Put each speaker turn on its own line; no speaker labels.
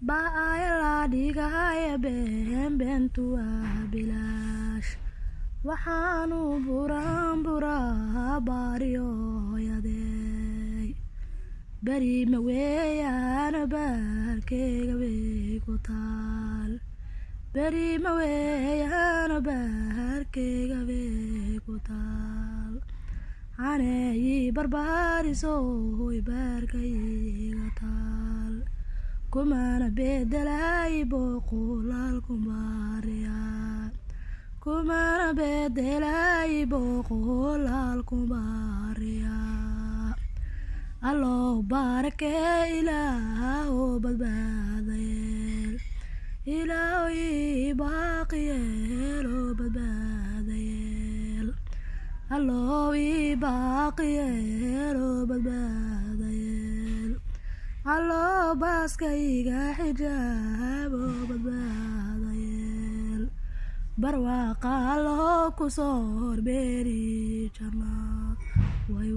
baayala dhigaya beentua bilaash waxaanu buraa baariyooyadey beri ma weeyaana baarkeyga way ku taal beri ma weeyaana baarkeyga way ku taal caneeyi barbaarisoy baarkayga taal kumana bedelay boqolaal kumbaariya kumana bedelay boqolaal kumbaariya allow barakee ilaahow badbaadayeel ilaahow ii baaqiyeel oo badbaadayeel allow ii baaqiyeel oo badbaadayeel allow baaskayga xijaab oo badbaadayeel barwaaqa allow ku soo horbeeri jannaad way